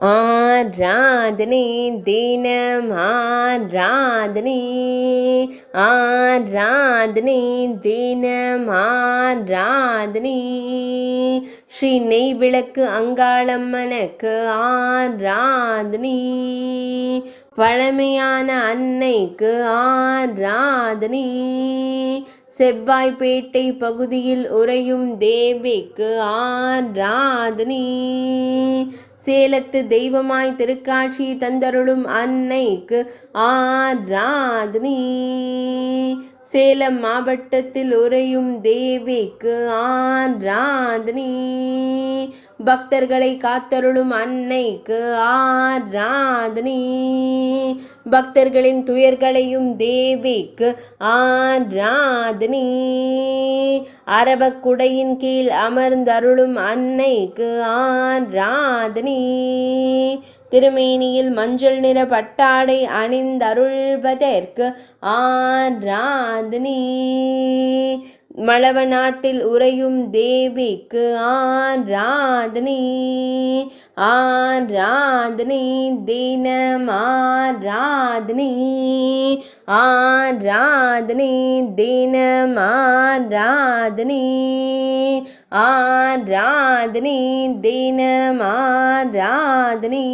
ஆராதனை தினம் ஆராதனை, ஆராதனை தினம் ஆராதனை, ஸ்ரீ நெய் விளக்கு அங்காளம்மனுக்கு ஆராதனை, பழமையான அன்னைக்கு ஆராதனை, செவ்வாய்ப்பேட்டை பகுதியில் உறையும் தேவிக்கு ஆராதனை, சேலத்து தெய்வமாய் திருக்காட்சி தந்தருளும் அன்னைக்கு ஆராதனை, சேலம் மாவட்டத்தில் உறையும் தேவிக்கு ஆராதனை, பக்தர்களை காத்தருளும் அன்னைக்கு ஆராதனை, பக்தர்களின் துயர்களையும் தேவிக்கு ஆராதனை, அரவக்குடையின் கீழ் அமர்ந்தருளும் அன்னைக்கு ஆராதனை, திருமேனியில் மஞ்சள் நிற பட்டாடை அணிந்தருள்வதற்கு ஆராதனை, மளவ நாட்டில் உறையும் தேவிக்கு ஆராதனை, ஆராதனை தினம் ஆராதனை, ஆராதனை தினம் ஆராதனை, ஆராதனை தினம் ஆராதனை.